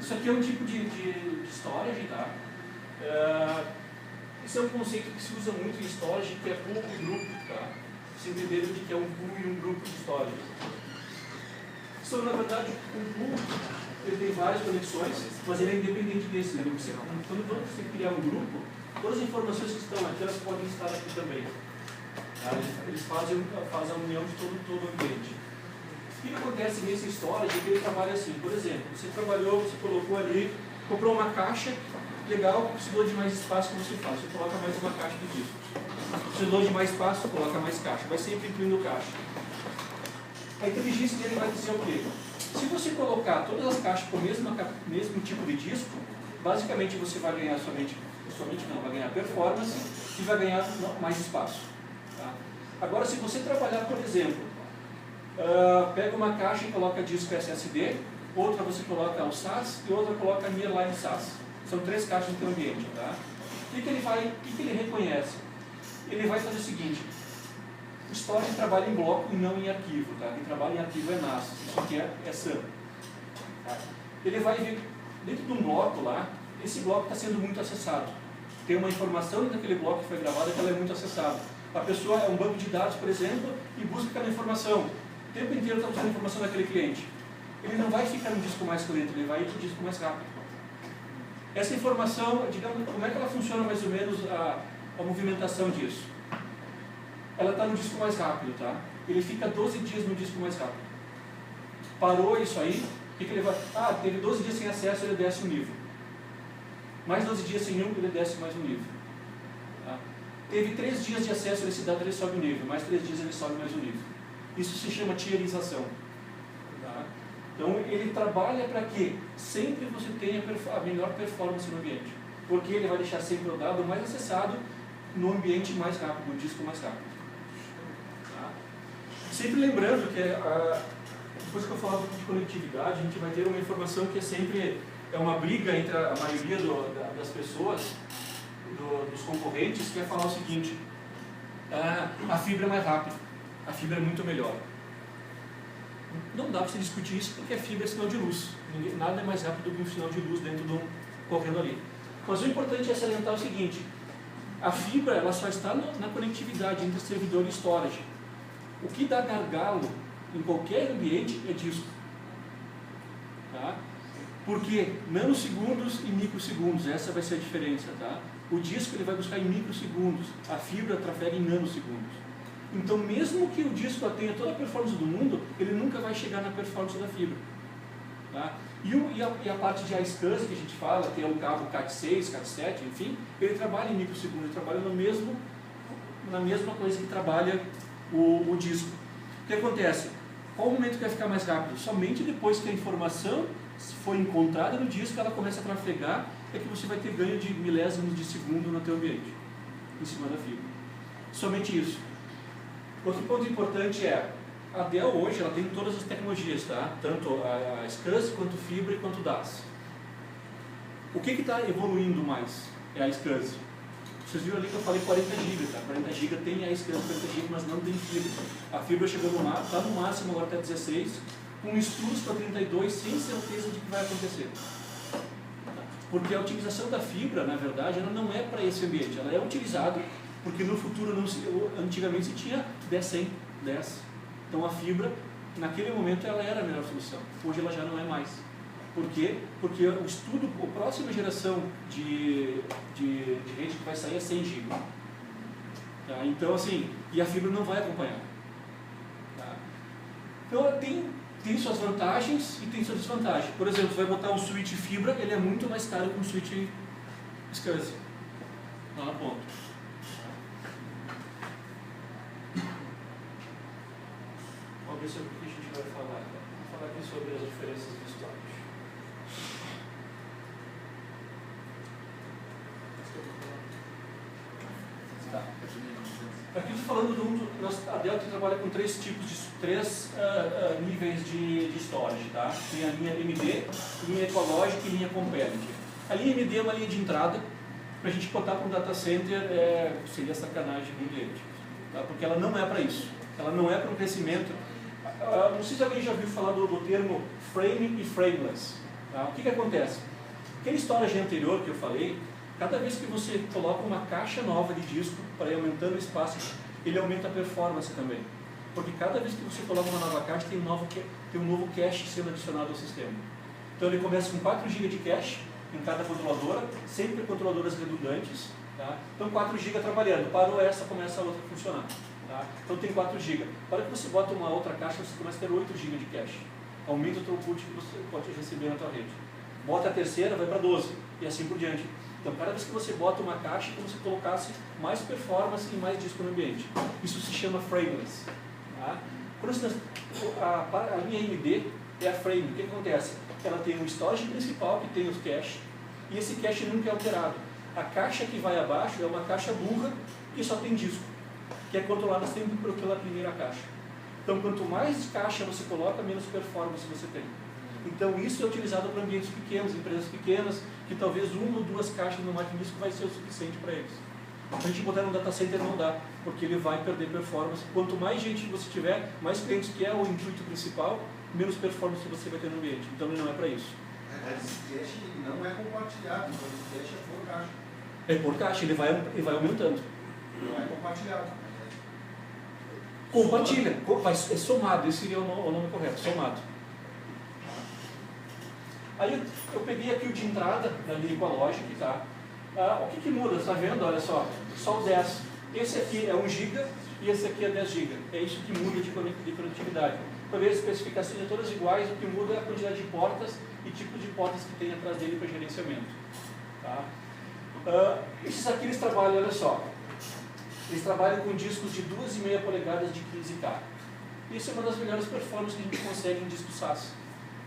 Isso aqui é um tipo de storage, tá? Esse é um conceito que se usa muito em storage, que é pool e grupo, tá? Vocês entenderam de que é um pool e um grupo de storage. Então, na verdade, um pool ele tem várias conexões, mas ele é independente desse. Né? Quando você criar um grupo, todas as informações que estão aqui, elas podem estar aqui também. Tá? Eles fazem a união de todo o ambiente. O que acontece nesse storage é que ele trabalha assim. Por exemplo, você colocou ali, comprou uma caixa, legal, precisou de mais espaço, como você faz? Você coloca mais uma caixa de discos. Precisou de mais espaço, coloca mais caixa. Vai sempre incluindo caixa. A inteligência dele vai dizer o quê? Se você colocar todas as caixas com o mesmo tipo de disco, basicamente você vai ganhar vai ganhar performance e vai ganhar mais espaço. Tá? Agora, se você trabalhar, por exemplo, pega uma caixa e coloca disco SSD, outra você coloca o SAS e outra coloca Nearline SAS. São 3 caixas no teu ambiente. Tá? O que ele reconhece? Ele vai fazer o seguinte: o storage trabalha em bloco e não em arquivo. Tá? Quem trabalha em arquivo é NAS, isso aqui é SAM. Tá? Ele vai ver, dentro de um bloco lá, esse bloco está sendo muito acessado. Tem uma informação daquele bloco que foi gravada que ela é muito acessada. A pessoa é um banco de dados, por exemplo, e busca aquela informação. O tempo inteiro está buscando a informação daquele cliente. Ele não vai ficar no disco mais lento, ele vai ir para o disco mais rápido. Essa informação, digamos, como é que ela funciona mais ou menos a movimentação disso? Ela está no disco mais rápido, tá? Ele fica 12 dias no disco mais rápido. Parou isso aí, o que ele vai... teve 12 dias sem acesso, ele desce um nível. Mais 12 dias sem ele desce mais um nível. Tá? Teve 3 dias de acesso a esse dado, ele sobe um nível. Mais 3 dias ele sobe mais um nível. Isso se chama tierização. Tá? Então ele trabalha para que sempre você tenha a melhor performance no ambiente. Porque ele vai deixar sempre o dado mais acessado no ambiente mais rápido, no disco mais rápido. Tá? Sempre lembrando que depois que eu falar de conectividade, a gente vai ter uma informação que é uma briga entre a maioria das pessoas, dos concorrentes, que é falar o seguinte: a fibra é mais rápida, a fibra é muito melhor. Não dá para você discutir isso porque a fibra é sinal de luz. Nada é mais rápido do que um sinal de luz dentro do correndo ali. Mas o importante é salientar o seguinte: a fibra ela só está na conectividade entre servidor e storage. O que dá gargalo em qualquer ambiente é disco. Tá? Porque nanosegundos e microsegundos, essa vai ser a diferença. Tá? O disco ele vai buscar em microsegundos, a fibra trafega em nanosegundos. Então, mesmo que o disco tenha toda a performance do mundo, ele nunca vai chegar na performance da fibra. Tá? E a parte de iSCSI que a gente fala, que é o cabo CAT6, CAT7, enfim, ele trabalha em microsegundos, ele trabalha na mesma coisa que trabalha o disco. O que acontece? Qual o momento que vai ficar mais rápido? Somente depois que a informação foi encontrada no disco, ela começa a trafegar, é que você vai ter ganho de milésimos de segundo no teu ambiente, em cima da fibra. Somente isso. Outro ponto importante é, a Dell hoje ela tem todas as tecnologias, tá? Tanto a SCSI, quanto fibra, quanto DAS. O que está evoluindo mais? É a SCSI. Vocês viram ali que eu falei 40 GB, tá? 40 GB tem a SCSI 40 GB, mas não tem fibra. A fibra chegou está no máximo, agora está 16, com estudos para 32, sem certeza de que vai acontecer. Porque a utilização da fibra, na verdade, ela não é para esse ambiente, ela é utilizada porque no futuro, antigamente se tinha 10/100, 10. Então a fibra, naquele momento, ela era a melhor solução. Hoje ela já não é mais. Por quê? Porque o estudo, a próxima geração de rede que vai sair é 100 GB. Tá? Então, assim, e a fibra não vai acompanhar. Tá? Então ela tem suas vantagens e tem suas desvantagens. Por exemplo, você vai botar um switch fibra, ele é muito mais caro que um switch SCSI. Lá na ponta. Vamos ver sobre o que a gente vai falar. Vamos falar aqui sobre as diferenças do storage. Tá. Aqui estou falando a Dell trabalha com 3 níveis de storage, tá? Tem a linha MD, linha ecológica e linha competitive. A linha MD é uma linha de entrada, para a gente botar para um data center seria sacanagem com o cliente, tá? Porque ela não é para isso. Ela não é para um crescimento. Não sei se alguém já ouviu falar do termo frame e frameless. Tá? O que acontece? Aquele storage anterior que eu falei, cada vez que você coloca uma caixa nova de disco para ir aumentando o espaço, ele aumenta a performance também. Porque cada vez que você coloca uma nova caixa, tem um novo cache sendo adicionado ao sistema. Então ele começa com 4 GB de cache em cada controladora, sempre controladoras redundantes. Tá? Então 4 GB trabalhando, parou essa, começa a outra a funcionar. Tá? Então tem 4 GB. Para que você bota uma outra caixa, você começa a ter 8 GB de cache. Aumenta o throughput que você pode receber na tua rede. Bota a terceira, vai para 12, e assim por diante. Então, cada vez que você bota uma caixa, é como se colocasse mais performance e mais disco no ambiente. Isso se chama frameless. Tá? A linha AMD é a frame. O que acontece? Ela tem um storage principal, que tem os cache, e esse cache nunca é alterado. A caixa que vai abaixo é uma caixa burra, que só tem disco, que é controlada sempre pela primeira caixa. Então, quanto mais caixa você coloca, menos performance você tem. Então, isso é utilizado para ambientes pequenos, empresas pequenas, que talvez 1 ou 2 caixas no máquina disco vai ser o suficiente para eles. A gente botar no data center não dá, porque ele vai perder performance. Quanto mais gente você tiver, mais clientes, que é o intuito principal, menos performance você vai ter no ambiente. Então, ele não é para isso. Esse cache não é compartilhado, então esse cache é por caixa. É por caixa, ele vai aumentando. Não é compartilhado. Compartilha, é somado, esse seria o nome correto, somado. Aí eu peguei aqui o de entrada da linha EqualLogic, tá? O que muda? Está vendo? Olha só o 10. Esse aqui é 1 GB e esse aqui é 10 GB. É isso que muda de conectividade. Para ver as especificações são todas iguais, o que muda é a quantidade de portas e tipo de portas que tem atrás dele para gerenciamento. Tá? Esses aqui eles trabalham, olha só, eles trabalham com discos de 2,5 polegadas de 15K. Isso é uma das melhores performances que a gente consegue em disco SAS.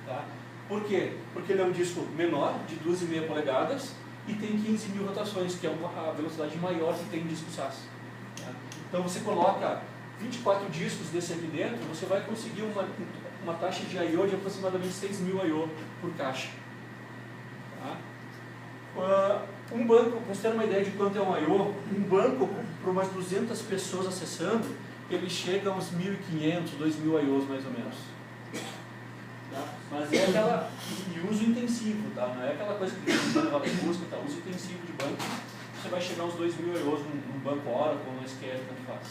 Tá? Por quê? Porque ele é um disco menor, de 2,5 polegadas, e tem 15.000 rotações, que é a velocidade maior que tem em disco SAS. Tá? Então você coloca 24 discos desse aqui dentro, você vai conseguir uma taxa de I/O de aproximadamente 6.000 I/O por caixa. Tá? Um banco, para você ter uma ideia de quanto é um I/O, um banco para umas 200 pessoas acessando, ele chega a uns 1.500, 2.000 I/Os mais ou menos. Tá? Mas é aquela de uso intensivo, tá? Não é aquela coisa que você busca, tá? Uso intensivo de banco, você vai chegar a uns 2.000 I/Os num banco Oracle, no SQL, tanto faz.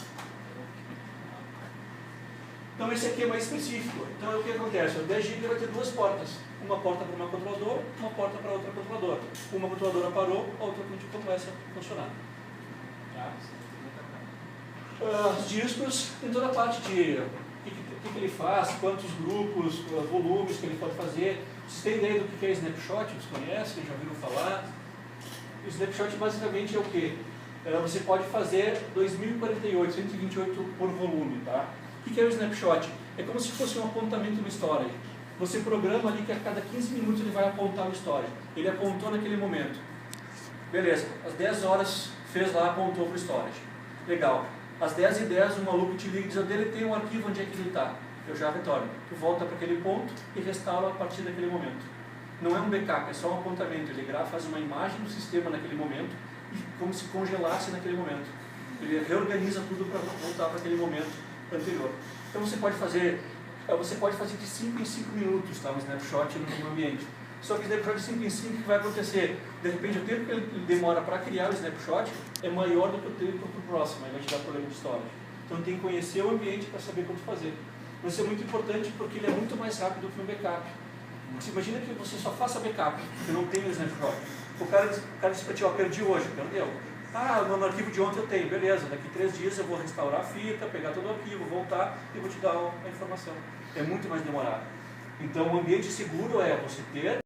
Então esse aqui é mais específico. Então o que acontece? O 10 GB vai ter 2 portas. Uma porta para uma controladora, uma porta para outra controladora. Uma controladora parou, a outra começa a funcionar. Tá? Os discos tem toda a parte de o que ele faz, quantos grupos, volumes que ele pode fazer. Vocês têm ideia do que é snapshot? Vocês conhecem? Já ouviram falar? O snapshot basicamente é o quê? Você pode fazer 2048, 128 por volume. Tá? O que é o snapshot? É como se fosse um apontamento no storage. Você programa ali que a cada 15 minutos ele vai apontar no storage. Ele apontou naquele momento. Beleza, às 10 horas fez lá, apontou para o storage. Legal. Às 10h10 o maluco te liga e diz: eu deletei um arquivo, onde é que ele está? Eu já retorno. Tu volta para aquele ponto e restaura a partir daquele momento. Não é um backup, é só um apontamento. Ele faz uma imagem do sistema naquele momento e como se congelasse naquele momento. Ele reorganiza tudo para voltar para aquele momento anterior. Então você pode fazer de 5 em 5 minutos, tá? Um snapshot no ambiente. Só que o snapshot de 5 em 5, o que vai acontecer? De repente, o tempo que ele demora para criar o snapshot é maior do que o tempo para o próximo, aí vai te dar problema de storage. Então tem que conhecer o ambiente para saber como fazer. Isso é muito importante porque ele é muito mais rápido que um backup. Você imagina que você só faça backup, porque não tem o snapshot. O cara diz para ti: ó, perdi hoje, perdeu. No arquivo de ontem eu tenho, beleza, daqui 3 dias eu vou restaurar a fita, pegar todo o arquivo, voltar e vou te dar a informação. É muito mais demorado. Então o ambiente seguro é você ter